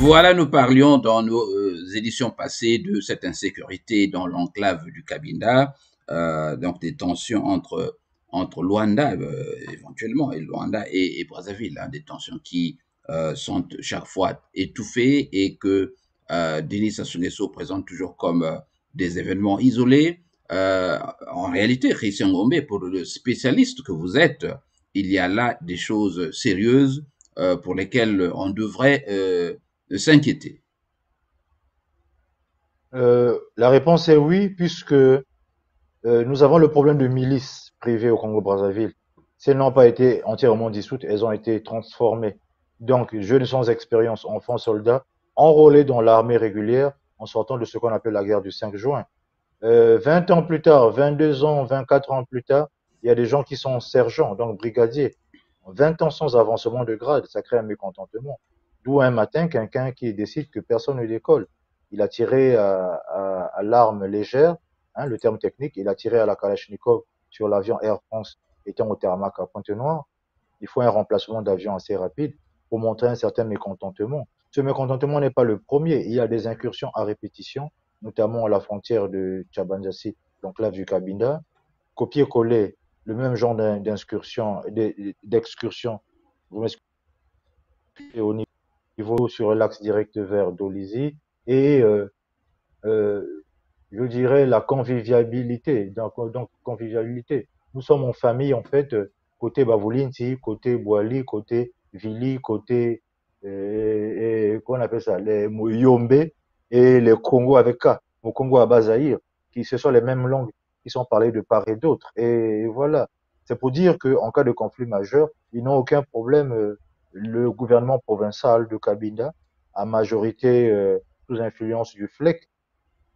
Voilà, nous parlions dans nos éditions passées de cette insécurité dans l'enclave du Cabinda, donc des tensions entre Luanda éventuellement et Luanda et Brazzaville, hein, des tensions qui sont chaque fois étouffées et que Denis Sassou Nguesso présente toujours comme des événements isolés. En réalité, Christian Gombe, pour le spécialiste que vous êtes, il y a là des choses sérieuses pour lesquelles on devrait de s'inquiéter. La réponse est oui, puisque nous avons le problème de milices privées au Congo-Brazzaville. Si elles n'ont pas été entièrement dissoutes, elles ont été transformées. Donc, jeunes sans expérience, enfants soldats, enrôlés dans l'armée régulière en sortant de ce qu'on appelle la guerre du 5 juin. 20 ans plus tard, 22 ans, 24 ans plus tard, il y a des gens qui sont sergents, donc brigadiers. 20 ans sans avancement de grade, ça crée un mécontentement. D'où un matin, quelqu'un qui décide que personne ne décolle. Il a tiré à l'arme légère, hein, le terme technique, il a tiré à la Kalachnikov sur l'avion Air France étant au tarmac à Pointe-Noire. Il faut un remplacement d'avion assez rapide pour montrer un certain mécontentement. Ce mécontentement n'est pas le premier. Il y a des incursions à répétition, notamment à la frontière de Tchabanzassi, l'enclave du Cabinda. Copier-coller le même genre d'excursion, vous m'excusez, au niveau sur l'axe direct vers Dolisie et je dirais la convivialité. Donc, convivialité. Nous sommes en famille, en fait, côté Bavoulinti, côté Boali, côté Vili, côté, qu'on appelle ça, les Yombe et les Congo avec K, au Congo à Bazaïr, qui ce sont les mêmes langues qui sont parlées de part et d'autre. Et voilà. C'est pour dire qu'en cas de conflit majeur, ils n'ont aucun problème. Le gouvernement provincial de Cabinda, à majorité sous influence du FLEC,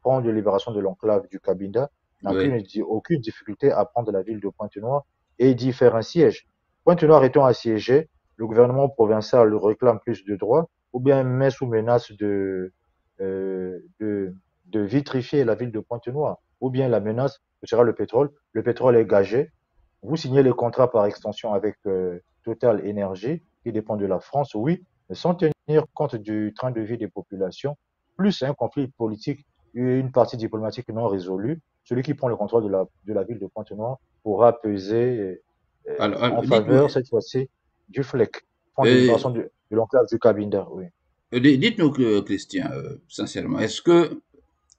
Front de libération de l'enclave du Cabinda, n'a Oui. aucune difficulté à prendre la ville de Pointe-Noire et d'y faire un siège. Pointe-Noire étant assiégée, le gouvernement provincial réclame plus de droits ou bien met sous menace euh, de, de vitrifier la ville de Pointe-Noire. Ou bien la menace, ce sera le pétrole. Le pétrole est gagé. Vous signez les contrats par extension avec Total Énergie, qui dépend de la France, oui, mais sans tenir compte du train de vie des populations, plus un conflit politique et une partie diplomatique non résolue. Celui qui prend le contrôle de la ville de Pointe-Noire pourra peser en Dites-moi, faveur, cette fois-ci, du FLEC, Front de euh, libération de l'enclave du Cabinda, oui. dites-nous, Christian, sincèrement, est-ce que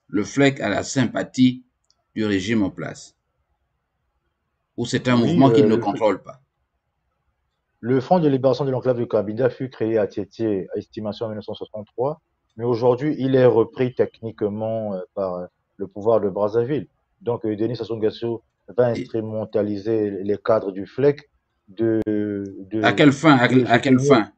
le FLEC a la sympathie du régime en place ou c'est un Oui, mouvement qu'il ne contrôle pas? le Front de libération de l'enclave du Cabinda fut créé à Tiétié, à estimation en 1963, mais aujourd'hui, il est repris techniquement par le pouvoir de Brazzaville. Donc, Denis Sassou Nguesso va Et instrumentaliser les cadres du FLEC de, à de, quelle fin? de se À quelle tenir, fin?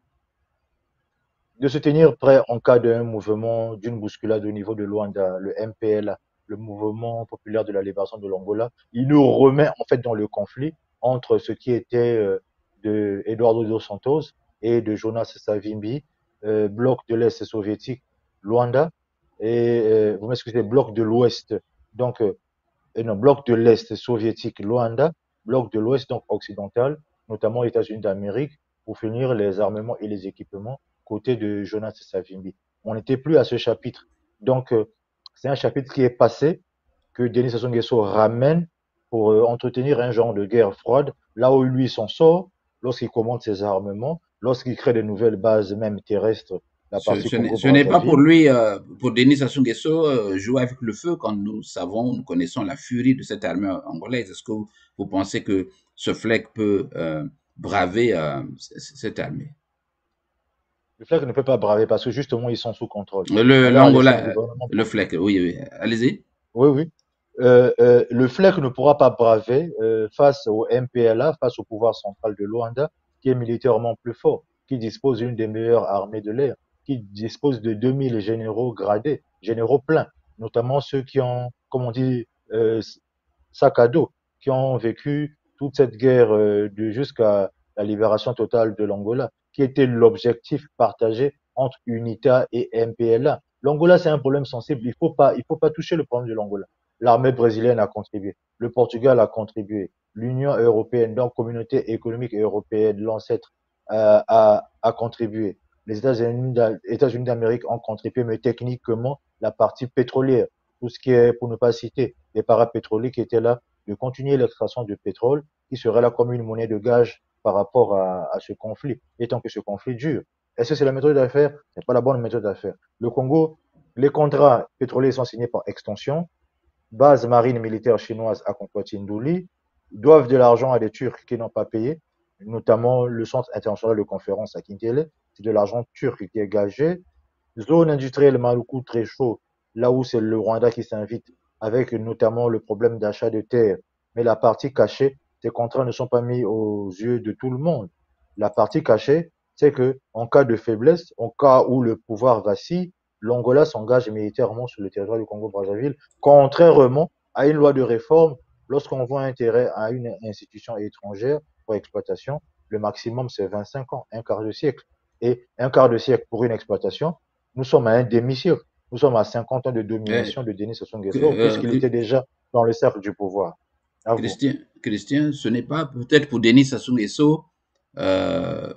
de se tenir prêt en cas d'un mouvement, d'une bousculade au niveau de Luanda, le MPLA, le mouvement populaire de la libération de l'Angola. Il nous remet en fait dans le conflit entre ce qui était de Eduardo dos Santos et de Jonas Savimbi, bloc de l'Est soviétique, Luanda, et vous m'excusez, bloc de l'Ouest, donc non, bloc de l'Est soviétique, Luanda, bloc de l'Ouest donc occidental, notamment États-Unis d'Amérique, pour finir les armements et les équipements côté de Jonas Savimbi. On n'était plus à ce chapitre. Donc, c'est un chapitre qui est passé, que Denis Sassou Nguesso ramène pour entretenir un genre de guerre froide, là où lui s'en sort, lorsqu'il commande ses armements, lorsqu'il crée de nouvelles bases, même terrestres, la partie Ce n'est pas pour Congo-Brazzaville. lui, pour Denis Sassou Nguesso, jouer avec le feu quand nous savons, nous connaissons la furie de cette armée angolaise. Est-ce que vous pensez que ce FLEC peut braver cette armée? Le FLEC ne peut pas braver parce que justement, ils sont sous contrôle. Alors, à l'échelle L'Angola, gouvernementale, le FLEC, oui, oui, allez-y. oui, oui. Le FLEC ne pourra pas braver face au MPLA, face au pouvoir central de Luanda, qui est militairement plus fort, qui dispose d'une des meilleures armées de l'air, qui dispose de 2000 généraux gradés, généraux pleins, notamment ceux qui ont, comme on dit, sac à dos, qui ont vécu toute cette guerre jusqu'à la libération totale de l'Angola, qui était l'objectif partagé entre UNITA et MPLA. L'Angola, c'est un problème sensible. Il faut pas toucher le problème de l'Angola. L'armée brésilienne a contribué. Le Portugal a contribué. L'Union européenne, donc Communauté économique européenne, l'ancêtre, a contribué. les États-Unis d'Amérique ont contribué, mais techniquement, la partie pétrolière, tout ce qui est, pour ne pas citer, les parapétroliers qui étaient là, de continuer l'extraction du pétrole, qui serait là comme une monnaie de gage par rapport à ce conflit, et tant que ce conflit dure. Est-ce que c'est la méthode d'affaires? C'est pas la bonne méthode d'affaires. Le Congo, les contrats pétroliers sont signés par extension, base marine militaire chinoise à Konkwati-Ndouli, doivent de l'argent à des Turcs qui n'ont pas payé, notamment le Centre international de conférence à Kintele, c'est de l'argent turc qui est gagé. Zone industrielle Maluku très chaud, là où c'est le Rwanda qui s'invite, avec notamment le problème d'achat de terre. Mais la partie cachée, ces contrats ne sont pas mis aux yeux de tout le monde. La partie cachée, c'est que en cas de faiblesse, en cas où le pouvoir vacille, l'Angola s'engage militairement sur le territoire du Congo-Brazzaville, contrairement à une loi de réforme. Lorsqu'on voit intérêt à une institution étrangère pour exploitation, le maximum c'est 25 ans, un quart de siècle. Et un quart de siècle pour une exploitation, nous sommes à un demi-siècle. Nous sommes à 50 ans de Euh, domination de Denis Sassou Nguesso, euh, puisqu'il était déjà dans le cercle du pouvoir. À vous. Christian, ce n'est pas peut-être pour Denis Sassou Nguesso euh,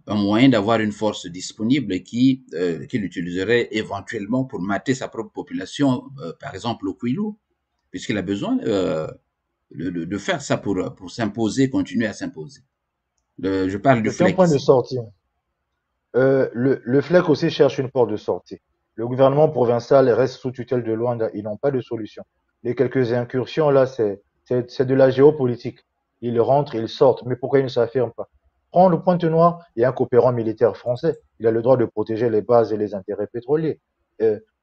un moyen d'avoir une force disponible qu'il utiliserait éventuellement pour mater sa propre population, par exemple au Kwilu, puisqu'il a besoin de faire ça pour s'imposer, continuer à s'imposer. Je parle du C'est un FLEC point de ici. sortie. Le FLEC aussi cherche une porte de sortie. Le gouvernement provincial reste sous tutelle de Luanda. Ils n'ont pas de solution. Les quelques incursions là, c'est de la géopolitique. Ils rentrent, ils sortent. Mais pourquoi ils ne s'affirment pas? Prendre Pointe-Noire, il y a un coopérant militaire français. Il a le droit de protéger les bases et les intérêts pétroliers.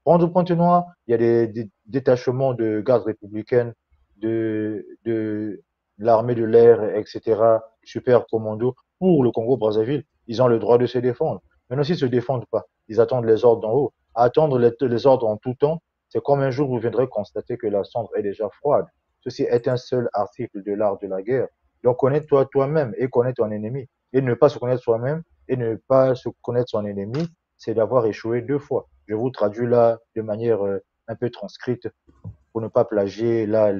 Prendre Pointe-Noire, il y a des détachements de gardes républicaines, de l'armée de l'air, etc., super commando pour le Congo-Brazzaville. Ils ont le droit de se défendre. Maintenant, s'ils ne se défendent pas, ils attendent les ordres d'en haut. Attendre les ordres en tout temps, c'est comme un jour vous viendrez constater que la cendre est déjà froide. Ceci est un seul article de l'art de la guerre. Donc, connais-toi toi-même et connais ton ennemi. Et ne pas se connaître soi-même et ne pas se connaître son ennemi, c'est d'avoir échoué deux fois. Je vous traduis là de manière un peu transcrite pour ne pas plagier là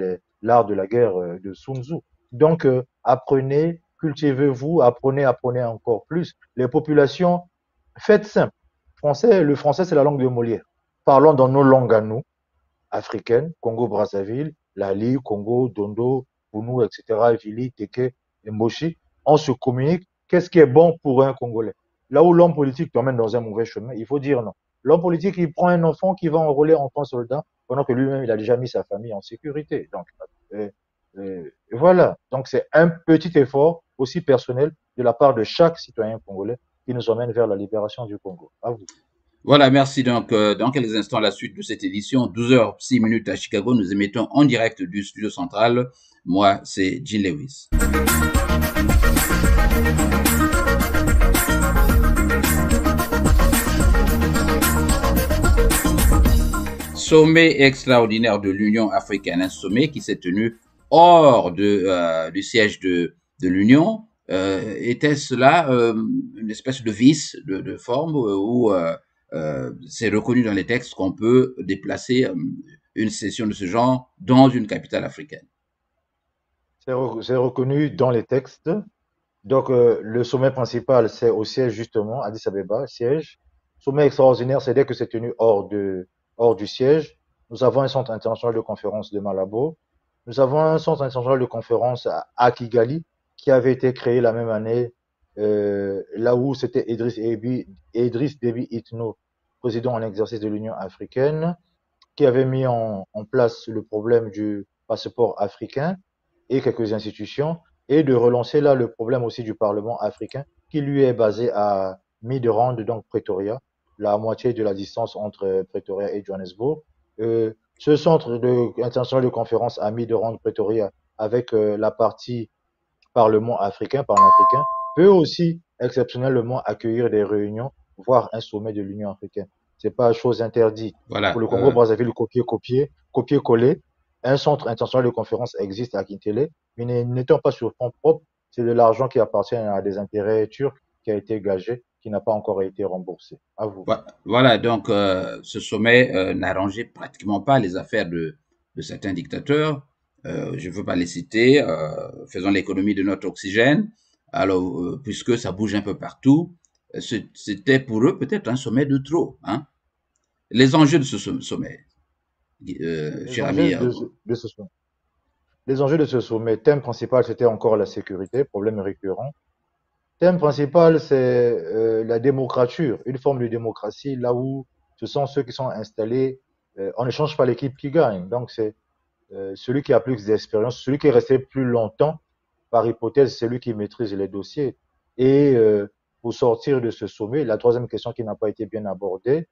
l'art de la guerre de Sun Tzu. Donc, apprenez, cultivez-vous, apprenez encore plus. Les populations, faites simple. Le français, c'est la langue de Molière. Parlons dans nos langues à nous, africaines, Congo-Brazzaville, Lali, Congo, Dondo, Bounou, etc., Vili, Teke, Mboshi. On se communique. Qu'est-ce qui est bon pour un Congolais? Là où l'homme politique t'emmène dans un mauvais chemin, il faut dire non. L'homme politique, il prend un enfant qui va enrôler enfant soldat, pendant que lui-même, il a déjà mis sa famille en sécurité. Donc, voilà. Donc, c'est un petit effort aussi personnel de la part de chaque citoyen congolais qui nous emmène vers la libération du Congo. À vous. Voilà, merci. Donc, dans quelques instants, la suite de cette édition, 12h06 à Chicago, nous émettons en direct du studio central. Moi, c'est Jean Lewis. Sommet extraordinaire de l'Union africaine, un sommet qui s'est tenu hors du siège de l'Union. Était-ce là une espèce de vice de forme où c'est reconnu dans les textes qu'on peut déplacer une session de ce genre dans une capitale africaine? C'est reconnu dans les textes. Donc, le sommet principal, c'est au siège, justement, Addis Abeba, siège. Sommet extraordinaire, c'est dès que c'est tenu hors du siège. Nous avons un centre international de conférence de Malabo. Nous avons un centre international de conférence à Kigali, qui avait été créé la même année, là où c'était Idriss Déby Itno, président en exercice de l'Union africaine, qui avait mis en place le problème du passeport africain et quelques institutions, et de relancer là le problème aussi du Parlement africain, qui lui est basé à Midrand, donc Pretoria, la moitié de la distance entre Pretoria et Johannesburg. Ce centre international de conférence à Midrand, Pretoria, avec la partie Parlement africain, Parlement africain, peut aussi exceptionnellement accueillir des réunions, voire un sommet de l'Union africaine. C'est pas chose interdite. Pour Voilà. le Congo-Brazzaville, copier-coller. Un centre international de conférence existe à Kintele, mais n'étant pas sur fonds propres, c'est de l'argent qui appartient à des intérêts turcs qui a été gagé, qui n'a pas encore été remboursé. À vous. Voilà, donc ce sommet n'arrangeait pratiquement pas les affaires de certains dictateurs. Je ne veux pas les citer. Faisons l'économie de notre oxygène. Alors, puisque ça bouge un peu partout, c'était pour eux peut-être un sommet de trop. Hein. Les enjeux de ce sommet, Les cher ami. enjeux de ce sommet. Les enjeux de ce sommet, thème principal, c'était encore la sécurité, problème récurrent. Thème principal, c'est la démocrature, une forme de démocratie, là où ce sont ceux qui sont installés, on ne change pas l'équipe qui gagne. Donc, c'est celui qui a plus d'expérience, celui qui est resté plus longtemps, par hypothèse, c'est lui qui maîtrise les dossiers. Et pour sortir de ce sommet, la troisième question qui n'a pas été bien abordée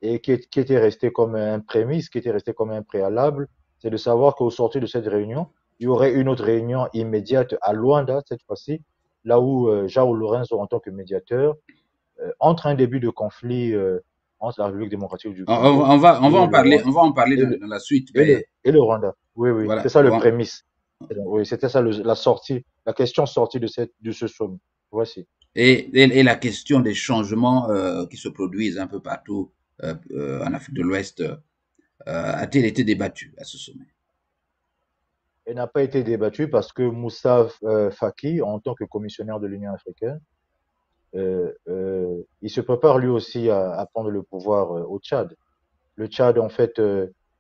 et qui était restée comme un prémisse, qui était restée comme un préalable, c'est de savoir qu'au sortir de cette réunion, il y aurait une autre réunion immédiate à Luanda, cette fois-ci, là où João Lourenço, en tant que médiateur, entre un début de conflit entre la République démocratique du Congo et le Rwanda. On va en parler Et le, dans la suite. Mais et le Rwanda. Oui, oui, c'est voilà. ça le prémisse. Oui, c'était ça la sortie, la question sortie de ce sommet. Voici. Et la question des changements qui se produisent un peu partout en Afrique de l'Ouest a-t-elle été débattue à ce sommet? Elle n'a pas été débattue parce que Moussa Faki, en tant que commissionnaire de l'Union africaine, il se prépare lui aussi à prendre le pouvoir au Tchad. Le Tchad, en fait,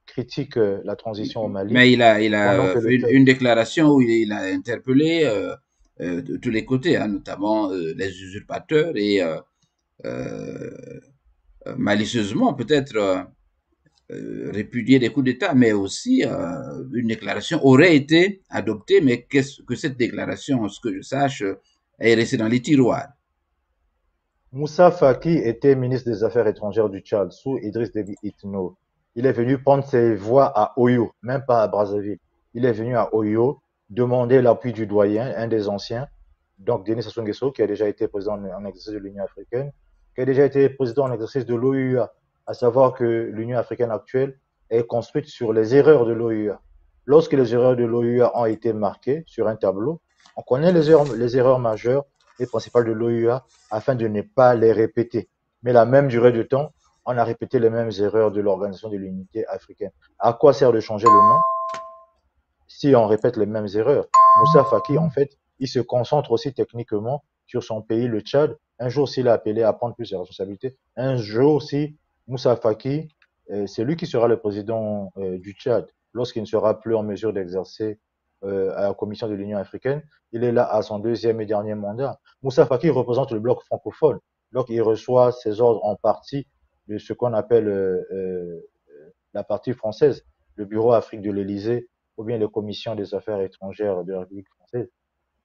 critique la transition au Mali, Mais il pendant a que le fait Tchad, une déclaration où il a interpellé de tous les côtés, hein, notamment les usurpateurs et malicieusement peut-être répudier des coups d'État, mais aussi une déclaration aurait été adoptée, mais qu'est-ce que cette déclaration, ce que je sache, est restée dans les tiroirs. Moussa Faki était ministre des Affaires étrangères du Tchad sous Idriss Déby Itno. Il est venu prendre ses voix à Oyo, même pas à Brazzaville. Il est venu à Oyo demander l'appui du doyen, un des anciens, donc Denis Sassou Nguesso, qui a déjà été président en exercice de l'Union africaine, qui a déjà été président en exercice de l'OUA, à savoir que l'Union africaine actuelle est construite sur les erreurs de l'OUA. Lorsque les erreurs de l'OUA ont été marquées sur un tableau, on connaît les erreurs majeures et principales de l'OUA afin de ne pas les répéter. Mais la même durée de temps, on a répété les mêmes erreurs de l'Organisation de l'Unité africaine. À quoi sert de changer le nom si on répète les mêmes erreurs? Moussa Faki, en fait, il se concentre aussi techniquement sur son pays, le Tchad. Un jour, s'il est appelé à prendre plus de responsabilités, un jour, si Moussa Faki, c'est lui qui sera le président du Tchad lorsqu'il ne sera plus en mesure d'exercer à la Commission de l'Union africaine. Il est là à son deuxième et dernier mandat. Moussa Faki représente le bloc francophone. Donc, il reçoit ses ordres en partie de ce qu'on appelle la partie française, le Bureau Afrique de l'Élysée ou bien les commissions des affaires étrangères de la République française.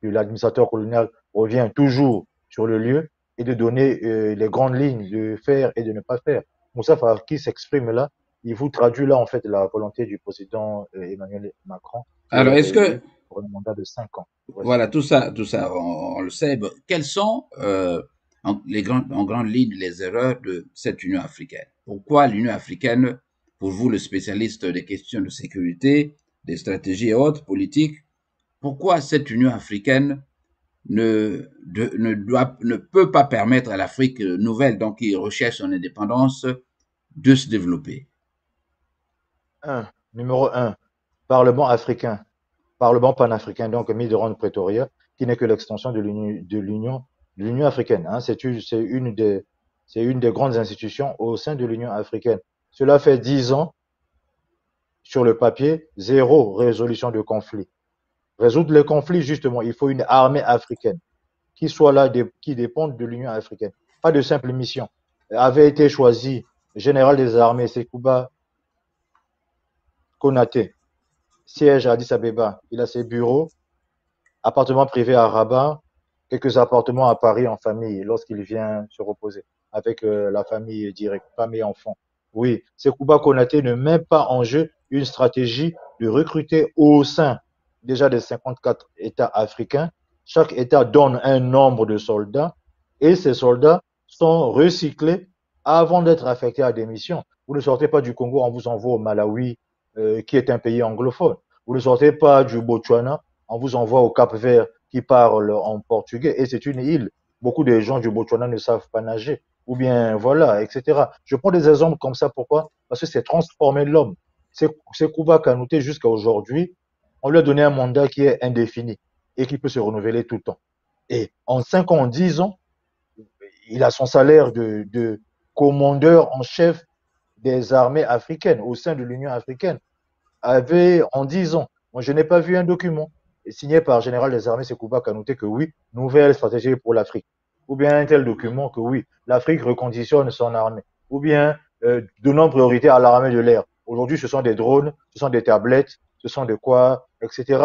Puis l'administrateur colonial revient toujours sur le lieu et de donner les grandes lignes de faire et de ne pas faire. Moussa Faki s'exprime là, il vous traduit là en fait la volonté du président Emmanuel Macron qui Alors, est est-ce que, réélu pour un mandat de 5 ans. Voici. voilà, tout ça, on le sait. Quelles sont en grande ligne les erreurs de cette Union africaine? Pourquoi l'Union africaine, pour vous, le spécialiste des questions de sécurité, des stratégies et autres politiques, pourquoi cette Union africaine ne peut pas permettre à l'Afrique nouvelle, donc qui recherche son indépendance, de se développer? Un, numéro un, Parlement africain, Parlement panafricain, donc Mitterrand de Pretoria, qui n'est que l'extension de l'Union africaine. Hein. C'est une des grandes institutions au sein de l'Union africaine. Cela fait 10 ans sur le papier, zéro résolution de conflit. Résoudre les conflits, justement, il faut une armée africaine qui soit là, qui dépende de l'Union africaine. Pas de simple mission. Avait été choisi général des armées, Sekouba Konaté, siège à Addis Abeba. Il a ses bureaux, appartements privés à Rabat, quelques appartements à Paris en famille lorsqu'il vient se reposer avec la famille directe, femme et enfants. Oui, Sekouba Konaté ne met pas en jeu une stratégie de recruter au sein déjà des 54 États africains. Chaque État donne un nombre de soldats et ces soldats sont recyclés avant d'être affectés à des missions. Vous ne sortez pas du Congo, on vous envoie au Malawi, qui est un pays anglophone. Vous ne sortez pas du Botswana, on vous envoie au Cap-Vert qui parle en portugais et c'est une île. Beaucoup de gens du Botswana ne savent pas nager. Ou bien, voilà, etc. Je prends des exemples comme ça. Pourquoi? Parce que c'est transformer l'homme. C'est Kuba Kanouté jusqu'à aujourd'hui. On lui a donné un mandat qui est indéfini et qui peut se renouveler tout le temps. Et en 5 ans, en 10 ans, il a son salaire de commandeur en chef des armées africaines au sein de l'Union africaine. Avait en 10 ans, moi je n'ai pas vu un document signé par le général des armées Sekouba Kanouté que oui, nouvelle stratégie pour l'Afrique. Ou bien un tel document que oui, l'Afrique reconditionne son armée. Ou bien donnons priorité à l'armée de l'air. Aujourd'hui, ce sont des drones, ce sont des tablettes, ce sont de quoi, etc.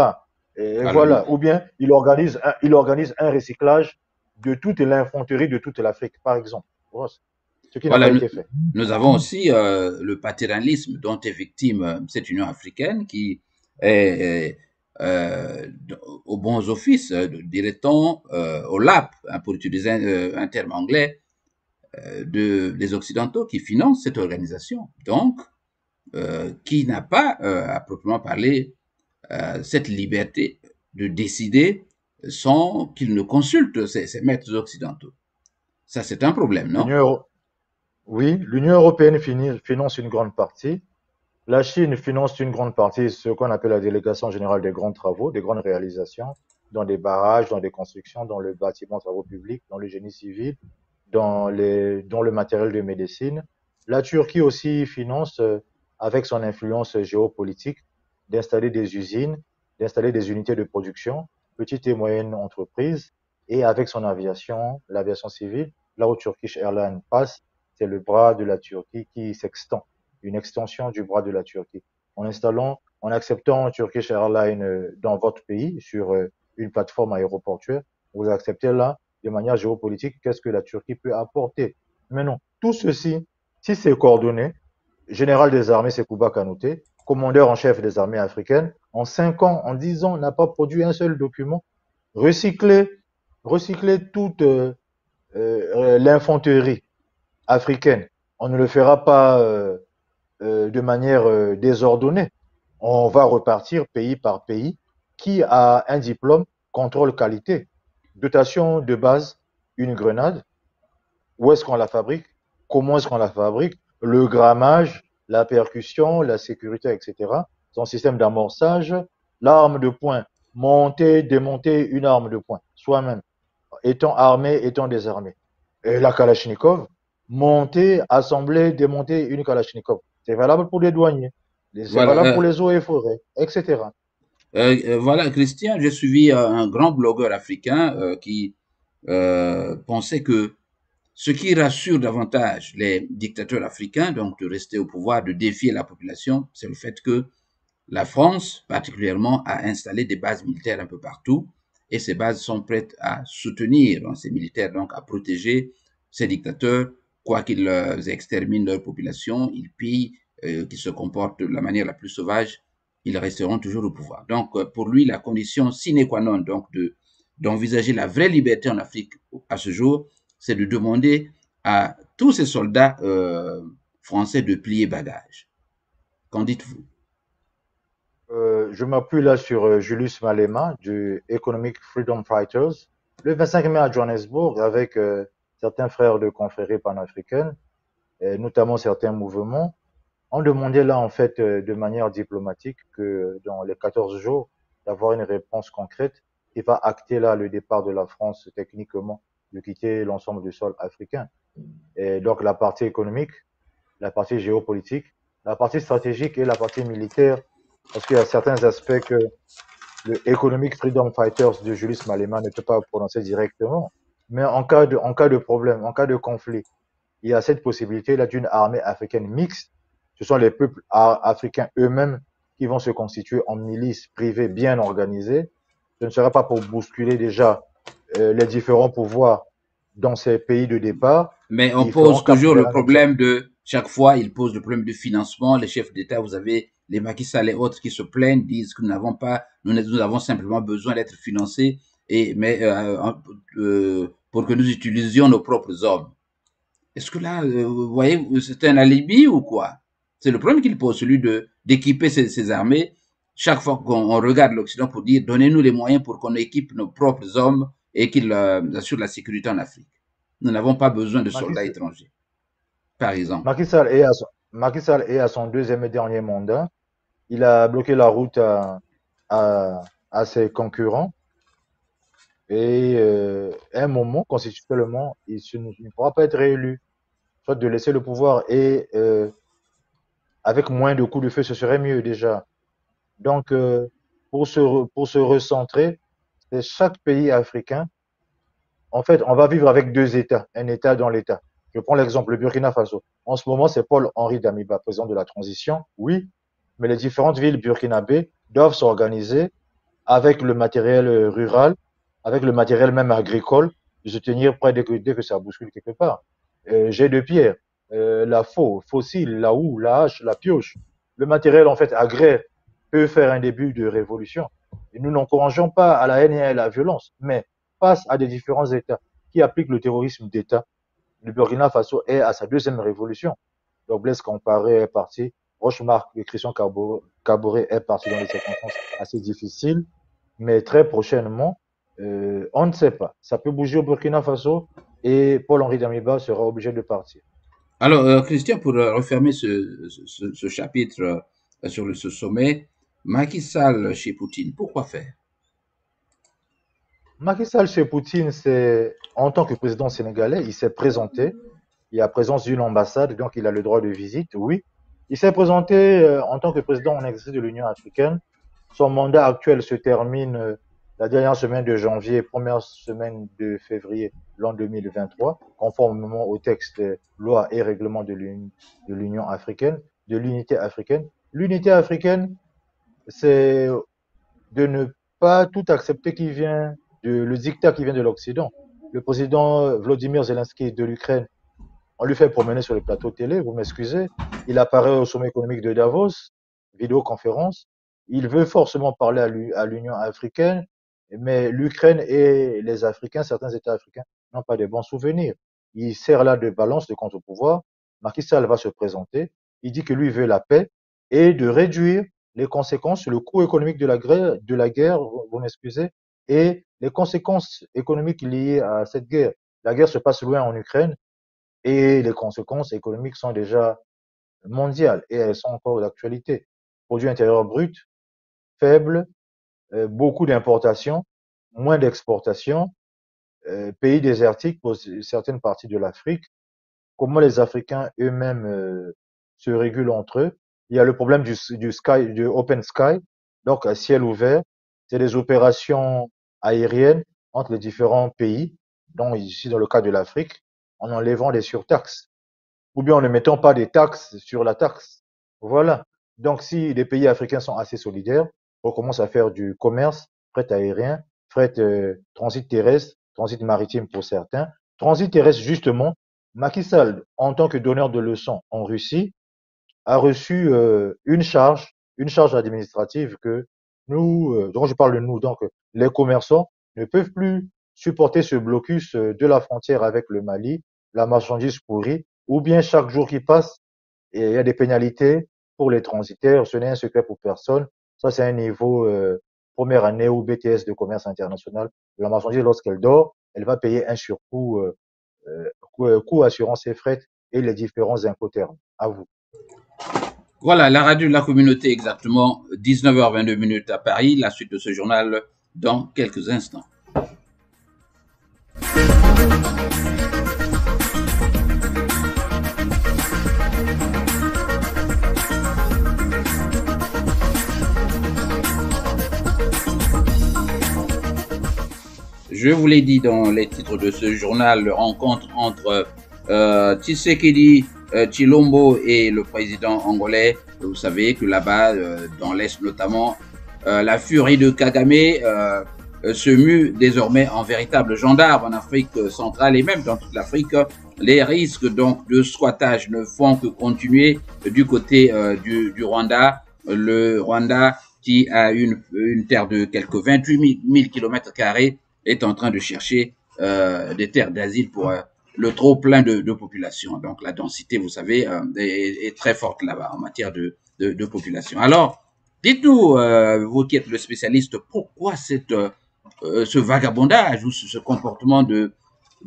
Et Alors, voilà. Ou bien il organise un recyclage de toute l'infanterie de toute l'Afrique, par exemple. Voilà. Ce qui n'a voilà, pas été fait. nous avons aussi le paternalisme dont est victime cette Union africaine qui est aux bons offices, dirait-on, au LAP, hein, pour utiliser un terme anglais, des Occidentaux qui financent cette organisation. Donc, qui n'a pas, à proprement parler, cette liberté de décider sans qu'il ne consulte ses maîtres occidentaux. Ça, c'est un problème, non? L'Union, oui, l'Union européenne finance une grande partie. La Chine finance une grande partie, ce qu'on appelle la délégation générale des grands travaux, des grandes réalisations, dans des barrages, dans des constructions, dans le bâtiment, travaux publics, dans le génie civil, dans le matériel de médecine. La Turquie aussi finance, avec son influence géopolitique, d'installer des usines, d'installer des unités de production, petites et moyennes entreprises, et avec son aviation, l'aviation civile, là où Turkish Airlines passe, c'est le bras de la Turquie qui s'extend, une extension du bras de la Turquie. En acceptant Turkish Airlines dans votre pays sur une plateforme aéroportuaire, vous acceptez là de manière géopolitique, qu'est-ce que la Turquie peut apporter. Mais non, tout ceci, si c'est coordonné, général des armées Sekouba Kanouté, commandeur en chef des armées africaines, en 5 ans, en 10 ans, n'a pas produit un seul document. Recycler, recycler toute l'infanterie africaine. On ne le fera pas de manière désordonnée. On va repartir pays par pays. Qui a un diplôme, contrôle qualité, dotation de base, une grenade, où est-ce qu'on la fabrique, comment est-ce qu'on la fabrique, le grammage, la percussion, la sécurité, etc. Son système d'amorçage, l'arme de poing, monter, démonter une arme de poing, soi-même, étant armé, étant désarmé. Et la Kalachnikov, monter, assembler, démonter une Kalachnikov. C'est valable pour les douaniers, c'est Voilà, valable pour les eaux et forêts, etc. voilà, Christian, j'ai suivi un grand blogueur africain qui pensait que ce qui rassure davantage les dictateurs africains, donc de rester au pouvoir, de défier la population, c'est le fait que la France, particulièrement, a installé des bases militaires un peu partout et ces bases sont prêtes à soutenir ces militaires, donc à protéger ces dictateurs, quoi qu'ils exterminent leur population, ils pillent, qu'ils se comportent de la manière la plus sauvage, ils resteront toujours au pouvoir. Donc, pour lui, la condition sine qua non donc d'envisager la vraie liberté en Afrique à ce jour, c'est de demander à tous ces soldats français de plier bagage. Qu'en dites-vous? Je m'appuie là sur Julius Malema du Economic Freedom Fighters. Le 25 mai à Johannesburg, avec certains frères de confréries panafricaines, et notamment certains mouvements, ont demandé là en fait de manière diplomatique que dans les 14 jours, d'avoir une réponse concrète qui va acter là le départ de la France techniquement de quitter l'ensemble du sol africain. Et donc la partie économique, la partie géopolitique, la partie stratégique et la partie militaire, parce qu'il y a certains aspects que le Economic Freedom Fighters de Julius Malema ne peut pas prononcer directement. Mais en cas de problème, en cas de conflit, il y a cette possibilité-là d'une armée africaine mixte. Ce sont les peuples africains eux-mêmes qui vont se constituer en milices privées bien organisées. Ce ne sera pas pour bousculer déjà les différents pouvoirs dans ces pays de départ. Mais on Ils feront pose cap toujours vers le un objet. problème de, chaque fois, il pose le problème de financement. Les chefs d'État, vous avez les Macky Sall et autres qui se plaignent, disent que nous n'avons pas, nous avons simplement besoin d'être financés, mais pour que nous utilisions nos propres hommes. Est-ce que là, vous voyez, c'est un alibi ou quoi? C'est le problème qu'il pose, celui de d'équiper ces armées. Chaque fois qu'on regarde l'Occident pour dire, donnez-nous les moyens pour qu'on équipe nos propres hommes et qu'ils assurent la sécurité en Afrique. Nous n'avons pas besoin de soldats étrangers, par exemple. Macky Sall est à son deuxième et dernier mandat. Il a bloqué la route à ses concurrents. Et à un moment, constitutionnellement, il ne pourra pas être réélu. Soit de laisser le pouvoir et avec moins de coups de feu, ce serait mieux déjà. Donc, pour se recentrer, c'est chaque pays africain. En fait, on va vivre avec deux États, un État dans l'État. Je prends l'exemple, le Burkina Faso. En ce moment, c'est Paul-Henri Damiba, président de la transition, oui, mais les différentes villes burkinabées doivent s'organiser avec le matériel rural, avec le matériel même agricole, de se tenir prêt dès que ça bouscule quelque part. Jet de pierre, la faux, fossile, la houe, la hache, la pioche. Le matériel, en fait, agraire peut faire un début de révolution. Et nous n'encourageons pas à la haine et à la violence, mais face à des différents États qui appliquent le terrorisme d'État, le Burkina Faso est à sa deuxième révolution. Donc Blaise Compaoré est parti, Rochemark et Christian Caboret est parti dans des circonstances assez difficiles, mais très prochainement, on ne sait pas. Ça peut bouger au Burkina Faso et Paul-Henri Damiba sera obligé de partir. Alors, Christian, pour refermer ce chapitre sur ce sommet, Macky Sall chez Poutine, pourquoi faire? Macky Sall chez Poutine, c'est en tant que président sénégalais, il s'est présenté. Il y a présence d'une ambassade, donc il a le droit de visite, oui. Il s'est présenté en tant que président en exercice de l'Union africaine. Son mandat actuel se termine la dernière semaine de janvier, première semaine de février l'an 2023, conformément au texte loi et règlement de l'Union africaine, de l'unité africaine. L'unité africaine, c'est de ne pas tout accepter qui vient le dictat qui vient de l'Occident. Le président Vladimir Zelensky de l'Ukraine, on lui fait promener sur les plateaux télé, vous m'excusez. Il apparaît au sommet économique de Davos, vidéoconférence. Il veut forcément parler à l'Union africaine, mais l'Ukraine et les Africains, certains États africains, n'ont pas de bons souvenirs. Il sert là de balance de contre-pouvoir. Macky Sall va se présenter. Il dit que lui veut la paix et de réduire les conséquences, le coût économique de la guerre, vous m'excusez, et les conséquences économiques liées à cette guerre. La guerre se passe loin en Ukraine, et les conséquences économiques sont déjà mondiales et elles sont encore d'actualité. Produit intérieur brut faible, beaucoup d'importations, moins d'exportations, pays désertiques pour certaines parties de l'Afrique. Comment les Africains eux-mêmes se régulent entre eux. Il y a le problème du open sky, donc à ciel ouvert. C'est des opérations aériennes entre les différents pays, donc ici dans le cas de l'Afrique, en enlevant des surtaxes ou bien en ne mettant pas des taxes sur la taxe. Voilà. Donc, si les pays africains sont assez solidaires, on commence à faire du commerce, fret aérien, fret transit terrestre, transit maritime pour certains. Transit terrestre, justement, Macky Sall, en tant que donneur de leçons en Russie, a reçu une charge administrative que nous, dont je parle de nous, donc les commerçants ne peuvent plus supporter ce blocus de la frontière avec le Mali, la marchandise pourrie, ou bien chaque jour qui passe, et il y a des pénalités pour les transitaires, ce n'est un secret pour personne. Ça, c'est un niveau première année ou BTS de commerce international. La marchandise, lorsqu'elle dort, elle va payer un surcoût, coût assurance et frais et les différents incoterms. À vous. Voilà, la radio de la communauté, exactement 19h22 à Paris. La suite de ce journal dans quelques instants. Je vous l'ai dit dans les titres de ce journal, rencontre entre Tshisekedi Chilombo et le président angolais. Vous savez que là-bas, dans l'Est notamment, la furie de Kagame se mue désormais en véritable gendarme en Afrique centrale et même dans toute l'Afrique. Les risques donc de squattage ne font que continuer du côté du Rwanda. Le Rwanda, qui a une terre de quelques 28 000 km² est en train de chercher des terres d'asile pour le trop plein de population. Donc la densité, vous savez, est très forte là-bas en matière de population. Alors, dites-nous, vous qui êtes le spécialiste, pourquoi ce vagabondage ou ce comportement de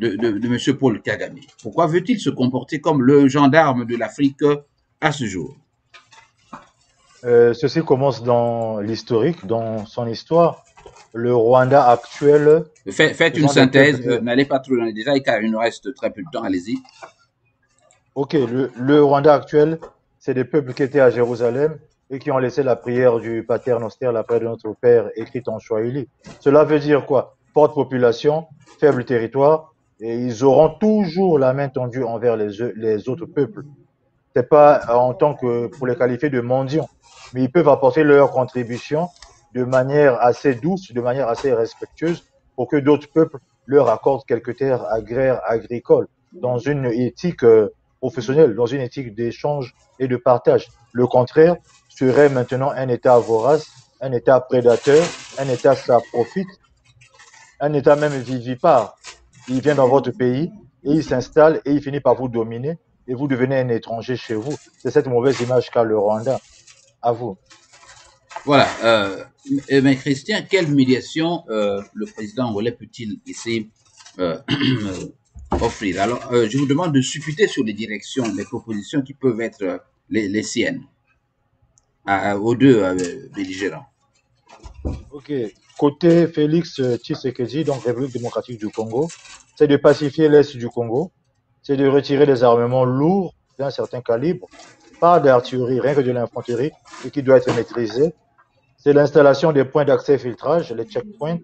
M. Paul Kagame? Pourquoi veut-il se comporter comme le gendarme de l'Afrique à ce jour? Ceci commence dans l'historique, dans son histoire. le Rwanda actuel, Faites ce une sont des peuples. synthèse, n'allez pas trop dans les détails car il nous reste très peu de temps, allez-y. Ok, le Rwanda actuel, c'est des peuples qui étaient à Jérusalem et qui ont laissé la prière du Pater Noster, la prière de notre Père, écrite en Swahili. Cela veut dire quoi? Forte population, faible territoire, et ils auront toujours la main tendue envers les autres peuples. C'est pas en tant que pour les qualifier de mendiants, mais ils peuvent apporter leur contribution de manière assez douce, de manière assez respectueuse, pour que d'autres peuples leur accordent quelques terres agraires, agricoles, dans une éthique professionnelle, dans une éthique d'échange et de partage. Le contraire serait maintenant un État vorace, un État prédateur, un État ça profite, un État même vivipare. Il vient dans votre pays et il s'installe et il finit par vous dominer et vous devenez un étranger chez vous. C'est cette mauvaise image qu'a le Rwanda. À vous. Voilà. Mais Christian, quelle médiation le président angolais peut-il essayer offrir? Alors, je vous demande de supputer sur les directions, les propositions qui peuvent être les siennes aux deux belligérants. OK. Côté Félix Tshisekedi, donc République démocratique du Congo, c'est de pacifier l'Est du Congo, c'est de retirer les armements lourds d'un certain calibre, pas d'artillerie, rien que de l'infanterie, et qui doit être maîtrisé. C'est l'installation des points d'accès filtrage, les checkpoints,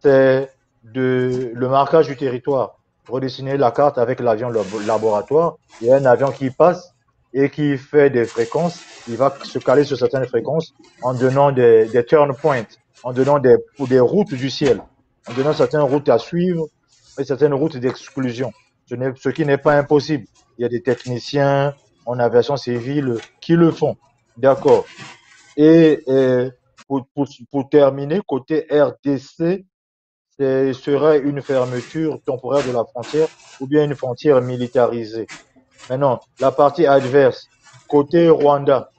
c'est le marquage du territoire, redessiner la carte avec l'avion laboratoire. Il y a un avion qui passe et qui fait des fréquences. Il va se caler sur certaines fréquences en donnant des turn points, en donnant des routes du ciel, en donnant certaines routes à suivre et certaines routes d'exclusion. Ce qui n'est pas impossible. Il y a des techniciens en aviation civile qui le font. D'accord. Et pour terminer, côté RDC, ce serait une fermeture temporaire de la frontière ou bien une frontière militarisée. Maintenant, la partie adverse, côté Rwanda,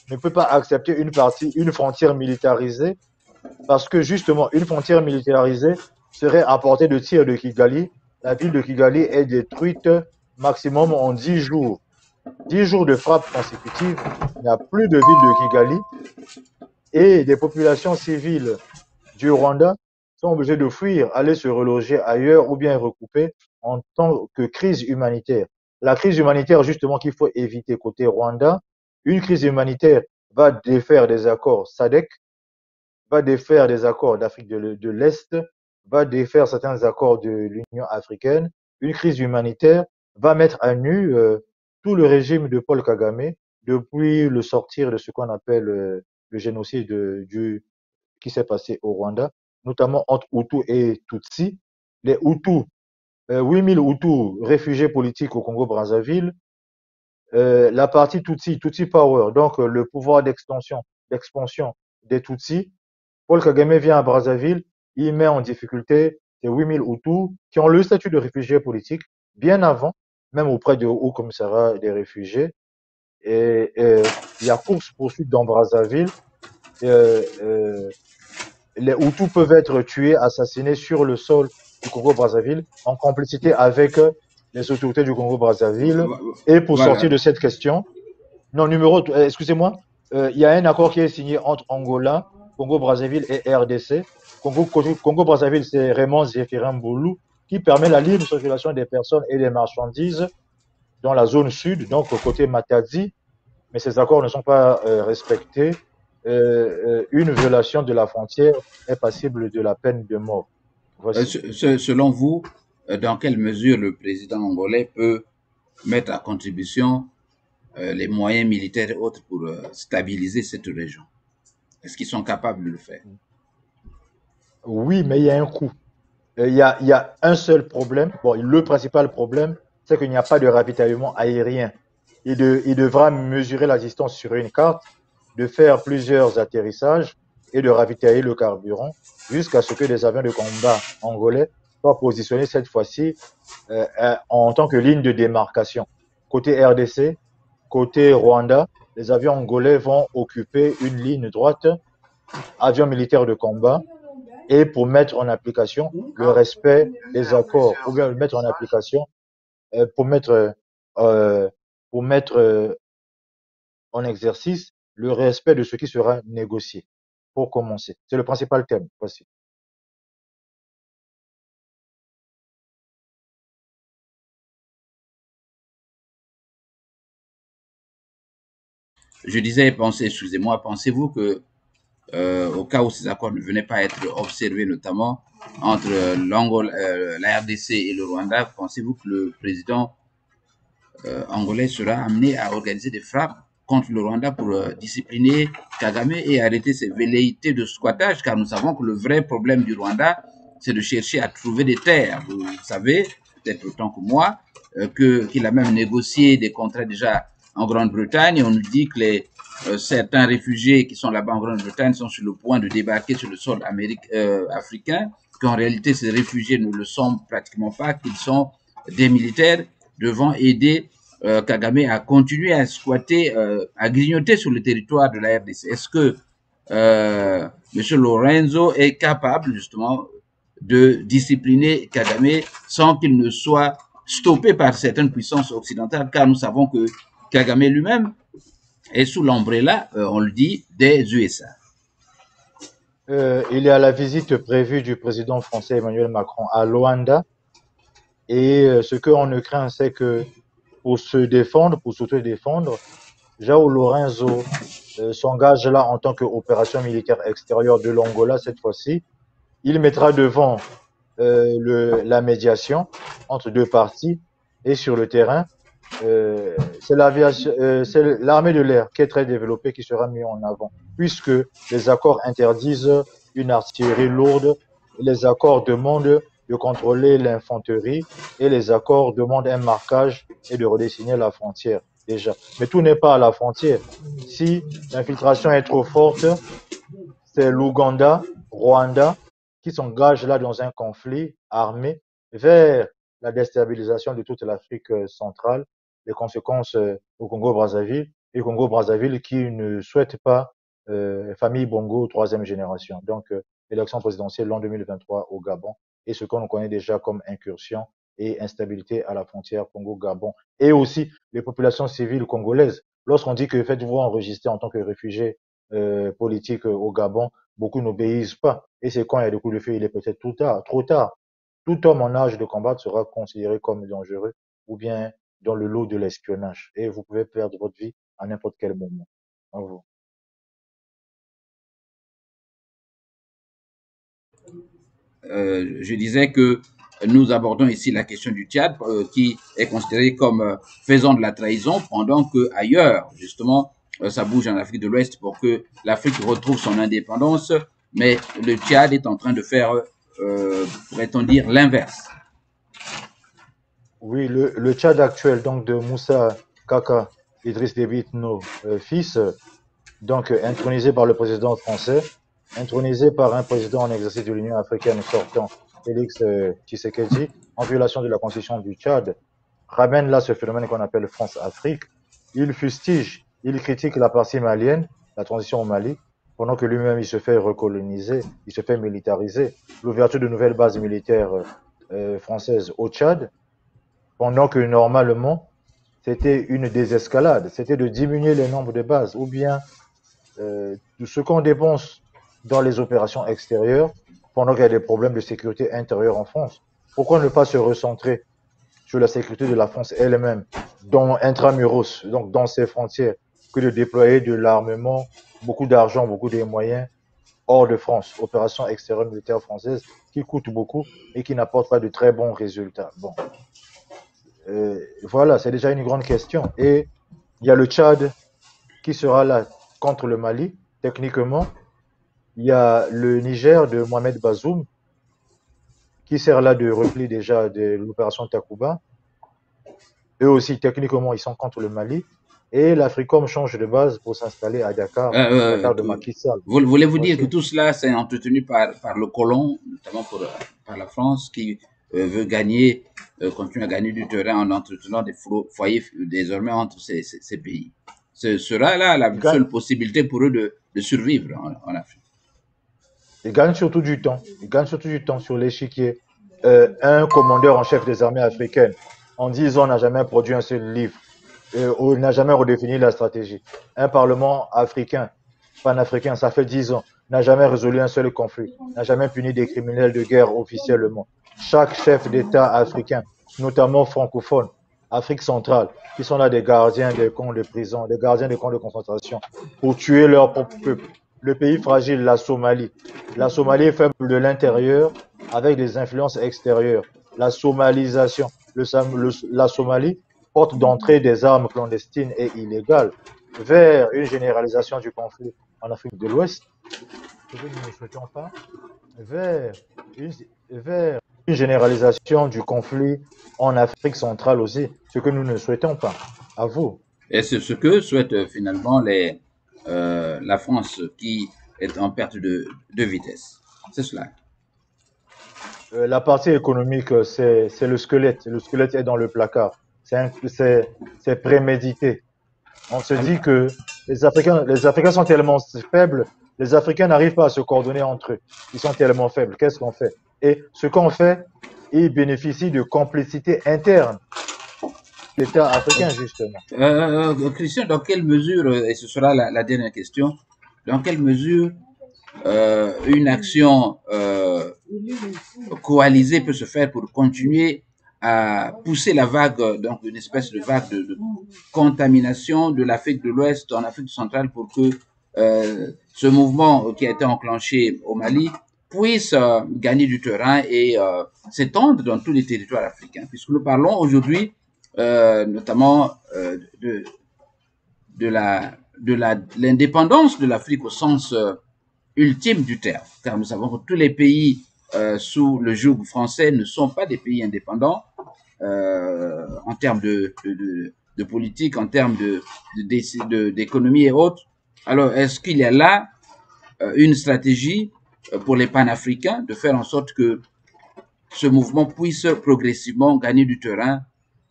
ne peut pas accepter une frontière militarisée parce que justement, une frontière militarisée serait à portée de tir de Kigali. La ville de Kigali est détruite maximum en 10 jours. 10 jours de frappe consécutive, il n'y a plus de ville de Kigali et des populations civiles du Rwanda sont obligés de fuir, aller se reloger ailleurs ou bien recouper en tant que crise humanitaire. La crise humanitaire, justement, qu'il faut éviter côté Rwanda, une crise humanitaire va défaire des accords SADC, va défaire des accords d'Afrique de l'Est, va défaire certains accords de l'Union africaine. Une crise humanitaire va mettre à nu tout le régime de Paul Kagame depuis le sortir de ce qu'on appelle le génocide qui s'est passé au Rwanda, notamment entre Hutus et Tutsis. Les Hutus, 8000 Hutus réfugiés politiques au Congo-Brazzaville, la partie Tutsi, Tutsi Power, donc le pouvoir d'expansion des Tutsis. Paul Kagame vient à Brazzaville, il met en difficulté ces 8000 Hutus qui ont le statut de réfugiés politiques bien avant, même auprès du Haut Commissariat des réfugiés. Et il y a course-poursuite dans Brazzaville. Euh, euh, les Hutus peuvent être tués, assassinés sur le sol du Congo-Brazzaville en complicité avec les autorités du Congo-Brazzaville. Et pour sortir Voilà. de cette question, non, excusez-moi, il y a un accord qui est signé entre Angola, Congo-Brazzaville et RDC. Congo-Brazzaville, c'est Raymond Zéphirin Boulou qui permet la libre circulation des personnes et des marchandises dans la zone sud, donc côté Matadi, mais ces accords ne sont pas respectés. Une violation de la frontière est passible de la peine de mort. Voici. Selon vous, dans quelle mesure le président angolais peut mettre à contribution les moyens militaires et autres pour stabiliser cette région? Est-ce qu'ils sont capables de le faire? Oui, mais il y a un coût. Il y a un seul problème. Bon, le principal problème, c'est qu'il n'y a pas de ravitaillement aérien. Il devra mesurer la distance sur une carte, de faire plusieurs atterrissages et de ravitailler le carburant jusqu'à ce que des avions de combat angolais soient positionnés cette fois-ci en tant que ligne de démarcation. Côté RDC, côté Rwanda, les avions angolais vont occuper une ligne droite, avions militaires de combat, et pour mettre en application le respect des accords, ou bien mettre en application, euh, pour mettre, euh, pour mettre en exercice le respect de ce qui sera négocié. pour commencer. C'est le principal thème. Voici. Je disais, excusez-moi, pensez-vous que au cas où ces accords ne venaient pas à être observés, notamment entre la RDC et le Rwanda, pensez-vous que le président angolais sera amené à organiser des frappes contre le Rwanda pour discipliner Kagame et arrêter ses velléités de squattage, car nous savons que le vrai problème du Rwanda, c'est de chercher à trouver des terres. Vous savez, peut-être autant que moi, qu'il a même négocié des contrats déjà en Grande-Bretagne. On nous dit que certains réfugiés qui sont là-bas en Grande-Bretagne sont sur le point de débarquer sur le sol africain, qu'en réalité ces réfugiés ne le sont pratiquement pas, qu'ils sont des militaires devant aider Kagame à continuer à squatter, à grignoter sur le territoire de la RDC. Est-ce que M. Lorenzo est capable justement de discipliner Kagame sans qu'il ne soit stoppé par certaines puissances occidentales, car nous savons que Kagame lui-même est sous l'ombrella, on le dit, des USA. Il y a la visite prévue du président français Emmanuel Macron à Luanda. Et ce qu'on ne craint, c'est que pour se défendre, pour s'auto-défendre, João Lorenzo s'engage là en tant qu'opération militaire extérieure de l'Angola cette fois-ci. Il mettra devant la médiation entre deux parties et sur le terrain, c'est l'armée de l'air qui est très développée qui sera mise en avant, puisque les accords interdisent une artillerie lourde, les accords demandent de contrôler l'infanterie et les accords demandent un marquage et de redessiner la frontière déjà. Mais tout n'est pas à la frontière. Si l'infiltration est trop forte, c'est l'Ouganda, Rwanda qui s'engagent là dans un conflit armé vers la déstabilisation de toute l'Afrique centrale, les conséquences au Congo-Brazzaville, et Congo-Brazzaville qui ne souhaite pas famille Bongo troisième génération. Donc, élection présidentielle l'an 2023 au Gabon et ce qu'on connaît déjà comme incursion et instabilité à la frontière Congo-Gabon. Et aussi les populations civiles congolaises. Lorsqu'on dit que faites-vous enregistrer en tant que réfugié politique au Gabon, beaucoup n'obéissent pas. Et c'est quand il y a des coups de feu, il est peut-être trop tard. Tout homme en âge de combattre sera considéré comme dangereux ou bien dans le lot de l'espionnage. Et vous pouvez perdre votre vie à n'importe quel moment. Au revoir. Je disais que nous abordons ici la question du Tchad, qui est considéré comme faisant de la trahison, pendant que ailleurs, justement, ça bouge en Afrique de l'Ouest pour que l'Afrique retrouve son indépendance, mais le Tchad est en train de faire, pourrait-on dire, l'inverse. Oui, le Tchad actuel, donc de Moussa Kaka Idriss Déby Itno, fils, donc intronisé par le président français, intronisé par un président en exercice de l'Union africaine sortant, Félix Tshisekedi, en violation de la constitution du Tchad, ramène là ce phénomène qu'on appelle France-Afrique. Il fustige, il critique la partie malienne, la transition au Mali, pendant que lui-même il se fait recoloniser, il se fait militariser, l'ouverture de nouvelles bases militaires françaises au Tchad, pendant que normalement c'était une désescalade, c'était de diminuer le nombre de bases, ou bien de ce qu'on dépense dans les opérations extérieures pendant qu'il y a des problèmes de sécurité intérieure en France. Pourquoi ne pas se recentrer sur la sécurité de la France elle-même, dans intramuros, donc dans ses frontières, que de déployer de l'armement, beaucoup d'argent, beaucoup de moyens hors de France, opérations extérieures militaires françaises qui coûtent beaucoup et qui n'apportent pas de très bons résultats. Bon, voilà, c'est déjà une grande question. Et il y a le Tchad qui sera là contre le Mali, techniquement. Il y a le Niger de Mohamed Bazoum qui sert là de repli déjà de l'opération Takuba. Eux aussi, techniquement, ils sont contre le Mali. Et l'Africom change de base pour s'installer à Dakar, Dakar de Macky Sall. Voulez-vous dire que Voici. tout cela c'est entretenu par le colon, notamment par la France, qui veut gagner, continuer à gagner du terrain en entretenant des foyers désormais entre ces pays. Ce sera là la Ils gagnent, seule possibilité pour eux de survivre en Afrique. ils gagnent surtout du temps. Ils gagnent surtout du temps sur l'échiquier. Un commandeur en chef des armées africaines, en 10 ans, n'a jamais produit un seul livre. N'a jamais redéfini la stratégie. Un parlement africain, panafricain, ça fait 10 ans. n'a jamais résolu un seul conflit, n'a jamais puni des criminels de guerre officiellement. Chaque chef d'État africain, notamment francophone, Afrique centrale, qui sont là des gardiens des camps de prison, des gardiens des camps de concentration, pour tuer leur propre peuple. Le pays fragile, la Somalie. La Somalie est faible de l'intérieur avec des influences extérieures. La somalisation. La Somalie porte d'entrée des armes clandestines et illégales vers une généralisation du conflit en Afrique de l'Ouest, ce que nous ne souhaitons pas, vers une, vers une généralisation du conflit en Afrique centrale aussi, ce que nous ne souhaitons pas. À vous. Et c'est ce que souhaite finalement la France qui est en perte de vitesse. C'est cela. La partie économique, c'est le squelette. Le squelette est dans le placard. C'est prémédité. On se dit que les Africains sont tellement faibles, les Africains n'arrivent pas à se coordonner entre eux. Ils sont tellement faibles. Qu'est-ce qu'on fait? Et ce qu'on fait, ils bénéficient de complicité interne de l'État africain, justement. Christian, dans quelle mesure, et ce sera la dernière question, dans quelle mesure une action coalisée peut se faire pour continuer à pousser la vague, donc une espèce de vague de contamination de l'Afrique de l'Ouest en Afrique centrale pour que ce mouvement qui a été enclenché au Mali puisse gagner du terrain et s'étendre dans tous les territoires africains, puisque nous parlons aujourd'hui notamment de l'indépendance de l'Afrique au sens ultime du terme, car nous savons que tous les pays sous le joug français ne sont pas des pays indépendants en termes de politique, en termes d'économie et autres. Alors, est-ce qu'il y a là une stratégie pour les panafricains de faire en sorte que ce mouvement puisse progressivement gagner du terrain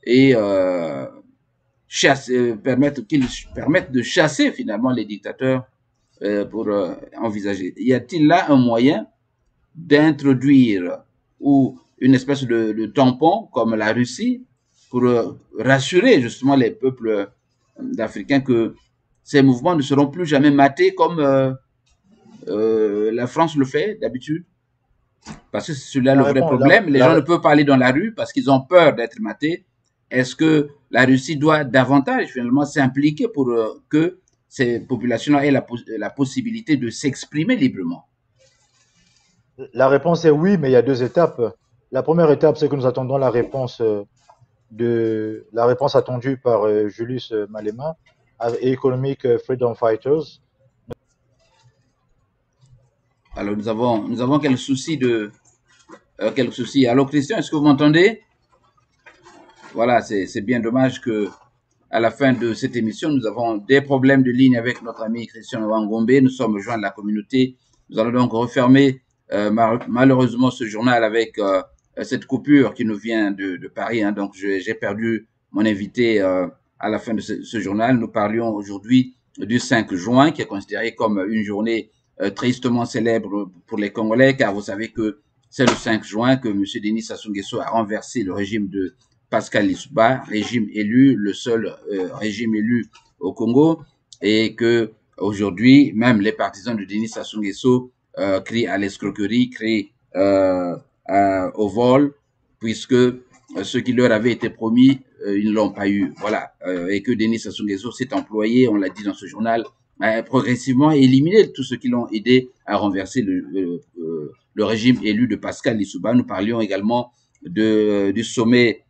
et permettre de chasser finalement les dictateurs pour envisager. Y a-t-il là un moyen d'introduire ou une espèce de tampon comme la Russie pour rassurer justement les peuples africains que ces mouvements ne seront plus jamais matés comme la France le fait d'habitude? Parce que c'est là le vrai problème. Les gens ne peuvent pas aller dans la rue parce qu'ils ont peur d'être matés. Est-ce que la Russie doit davantage finalement s'impliquer pour que ces populations-là aient la possibilité de s'exprimer librement? La réponse est oui, mais il y a deux étapes. La première étape, c'est que nous attendons la réponse attendue par Julius Malema, Economic Freedom Fighters. Alors nous avons quelques soucis quelques soucis. Alors Christian, est-ce que vous m'entendez? Voilà, c'est bien dommage que à la fin de cette émission, nous avons des problèmes de ligne avec notre ami Christian Wangombe. Nous sommes joints de la communauté. Nous allons donc refermer malheureusement ce journal avec cette coupure qui nous vient de Paris. Hein. Donc j'ai perdu mon invité à la fin de ce journal. Nous parlions aujourd'hui du 5 juin, qui est considéré comme une journée tristement célèbre pour les Congolais, car vous savez que c'est le 5 juin que M. Denis Sassou Nguesso a renversé le régime de Pascal Lissouba, régime élu, le seul régime élu au Congo, et que aujourd'hui, même les partisans de Denis Sassou Nguesso crient à l'escroquerie, crient au vol, puisque ce qui leur avait été promis, ils ne l'ont pas eu. Voilà. Et que Denis Sassou Nguesso s'est employé, on l'a dit dans ce journal, à progressivement éliminer tous ceux qui l'ont aidé à renverser le régime élu de Pascal Lissouba. Nous parlions également du sommet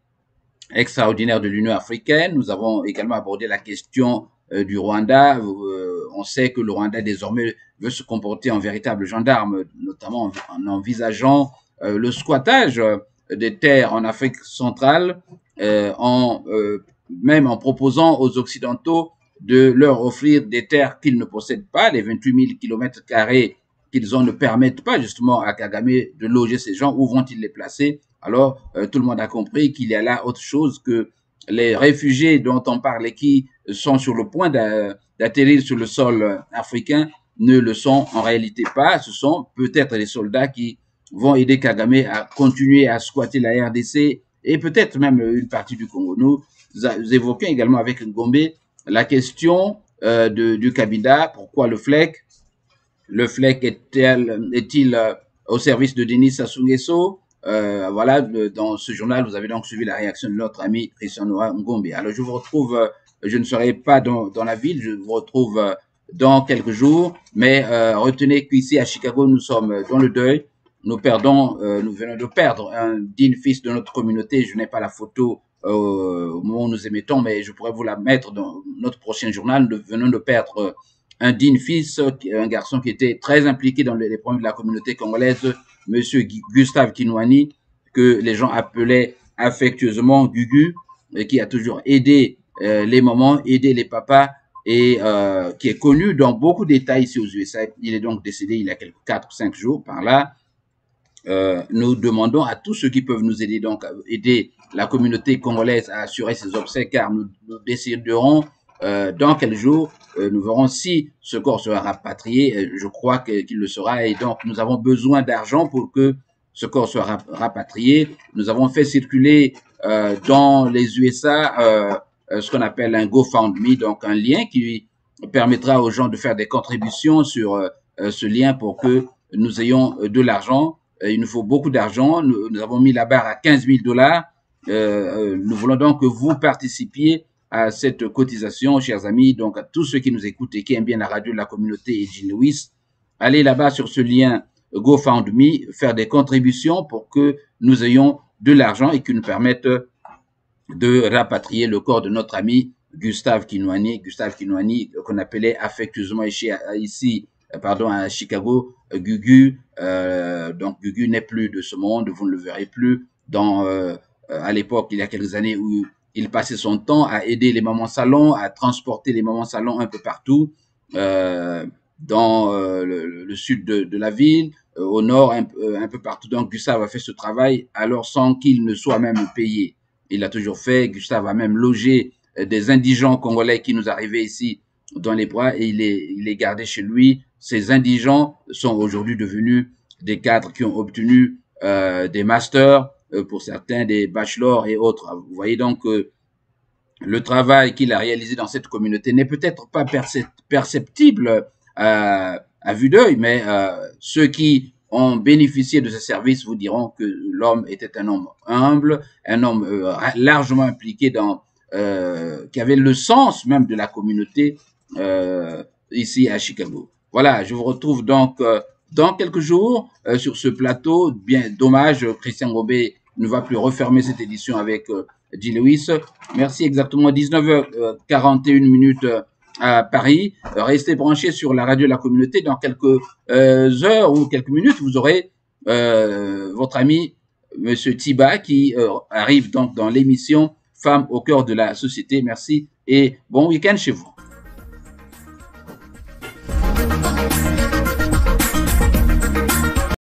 extraordinaire de l'Union africaine. Nous avons également abordé la question du Rwanda. On sait que le Rwanda désormais veut se comporter en véritable gendarme, notamment en envisageant le squattage des terres en Afrique centrale, même en proposant aux Occidentaux de leur offrir des terres qu'ils ne possèdent pas. Les 28 000 km² qu'ils ont ne permettent pas justement à Kagame de loger ces gens. Où vont-ils les placer? Alors, tout le monde a compris qu'il y a là autre chose que les réfugiés dont on parle et qui sont sur le point d'atterrir sur le sol africain ne le sont en réalité pas. Ce sont peut-être les soldats qui vont aider Kagame à continuer à squatter la RDC et peut-être même une partie du Congo. Nous évoquons également avec Ngombe la question du Kabinda. Pourquoi le FLEC? Le FLEC est-il au service de Denis Sassou Nguesso? Voilà, dans ce journal, vous avez donc suivi la réaction de notre ami Christian Noah Ngombe. Alors, je vous retrouve, je ne serai pas dans la ville, je vous retrouve dans quelques jours, mais retenez qu'ici à Chicago, nous sommes dans le deuil. Nous venons de perdre un digne fils de notre communauté. Je n'ai pas la photo au moment où nous émettons, mais je pourrais vous la mettre dans notre prochain journal. Nous venons de perdre un digne fils, un garçon qui était très impliqué dans les problèmes de la communauté congolaise, Monsieur Gustave Kinouani, que les gens appelaient affectueusement Gugu, et qui a toujours aidé les mamans, aidé les papas, et qui est connu dans beaucoup d'États ici aux USA. Il est donc décédé il y a quelques 4 ou 5 jours par là. Nous demandons à tous ceux qui peuvent nous aider, donc à aider la communauté congolaise à assurer ses obsèques, car nous déciderons dans quel jour nous verrons si ce corps sera rapatrié. Je crois qu'il le sera, et donc nous avons besoin d'argent pour que ce corps soit rapatrié. Nous avons fait circuler dans les USA ce qu'on appelle un GoFundMe, donc un lien qui permettra aux gens de faire des contributions sur ce lien pour que nous ayons de l'argent. Il nous faut beaucoup d'argent. Nous avons mis la barre à 15 000 $. Nous voulons donc que vous participiez à cette cotisation, chers amis. Donc, à tous ceux qui nous écoutent et qui aiment bien la radio de la communauté et Jean Lewis, allez là-bas sur ce lien GoFundMe, faire des contributions pour que nous ayons de l'argent et qui nous permettent de rapatrier le corps de notre ami Gustave Kinouani, qu'on appelait affectueusement ici à Chicago, Gugu. Donc Gugu n'est plus de ce monde, vous ne le verrez plus. À l'époque, il y a quelques années, où il passait son temps à aider les mamans salons, à transporter les mamans salons un peu partout, dans le sud de la ville, au nord, un peu partout. Donc Gustave a fait ce travail alors sans qu'il ne soit même payé. Il l'a toujours fait. Gustave a même logé des indigents congolais qui nous arrivaient ici dans les bras, et il les gardait chez lui. Ces indigents sont aujourd'hui devenus des cadres qui ont obtenu des masters, pour certains des bachelors et autres. Vous voyez donc que le travail qu'il a réalisé dans cette communauté n'est peut-être pas perceptible à vue d'œil, mais ceux qui ont bénéficié de ce service vous diront que l'homme était un homme humble, un homme largement impliqué qui avait le sens même de la communauté ici à Chicago. Voilà, je vous retrouve donc dans quelques jours sur ce plateau. Bien dommage, Christian Ngombe ne va plus refermer cette édition avec G. Lewis. Merci, exactement 19h41 à Paris. Restez branchés sur la radio de la communauté. Dans quelques heures ou quelques minutes, vous aurez votre ami Monsieur Tiba qui arrive donc dans l'émission Femmes au cœur de la société. Merci et bon week-end chez vous.